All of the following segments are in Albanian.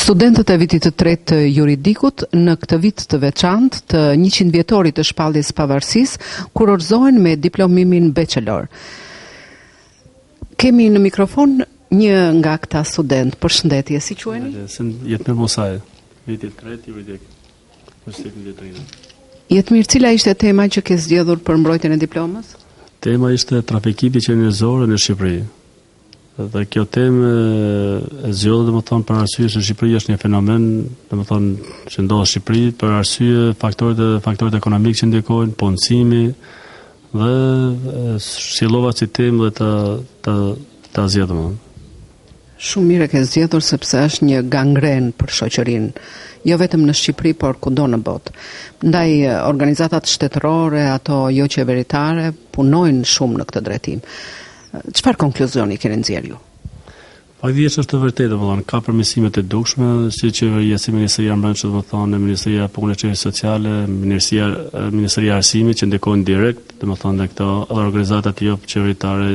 Studentët e vitit të tretë të juridikut në këtë vit të veçantë të 100 vjetorit të shpalljes pavarësisë kurorzohen me diplomimin bachelor. Kemi në mikrofon një nga këta student. Përshëndetje, si quheni? Jetmir Musaj, viti të tretë juridik. Jetmir, cila ishte tema që ke zgjedhur për mbrojtjen e diplomës? Tema ishte trafikimi qeniezor në Shqipëri. Dhe kjo temë e zgjodha domethënë për arsye se Shqipëria është një fenomen, domethënë që ndodh në Shqipëri për arsye faktorët ekonomikë që ndikojnë, punësimi dhe sjellova si temë dhe ta zgjedhëm. Shumë mirë ke zgjedhur sepse është një gangren për shoqërinë, jo vetëm në Shqipëri, por kudo në botë. Ndaj organizatat shtetërore, ato jo qeveritare, punojnë shumë në këtë drejtim. Çfarë konkluzioni keni nxjerrë ju? Faktikisht është e vërtetë, domethënë ka përmirësime të dukshme, si qeveria, si Ministria e Mbrojtjes, domethënë Ministria e Punës dhe Sociale, Ministria e Arsimit që ndikojnë direkt, domethënë në këto organizatat jo qeveritare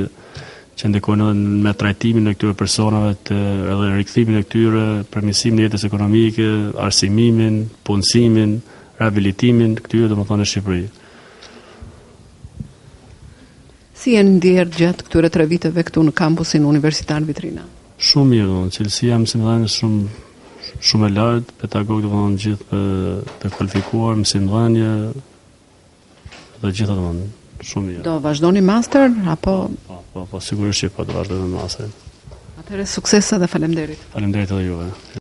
që ndikojnë me trajtimin e këtyre personave edhe rikthimin e këtyre, përmirësimin e jetës ekonomike, arsimimin, punësimin, rehabilitimin këtyre domethënë në Shqipëri. Si e ndjerë gjatë këtyre 3 viteve këtu në kampusin universitar Vitrina? Shumë mirë, cilësia mësimdhënie shumë e lartë, pedagog domethënë gjithë të kualifikuar, mësimdhënie dhe gjithë domethënë shumë mirë. Do vazhdoni master apo? Po, sigurisht që po do vazhdoj me master. Atëherë suksese dhe faleminderit. Faleminderit edhe juve.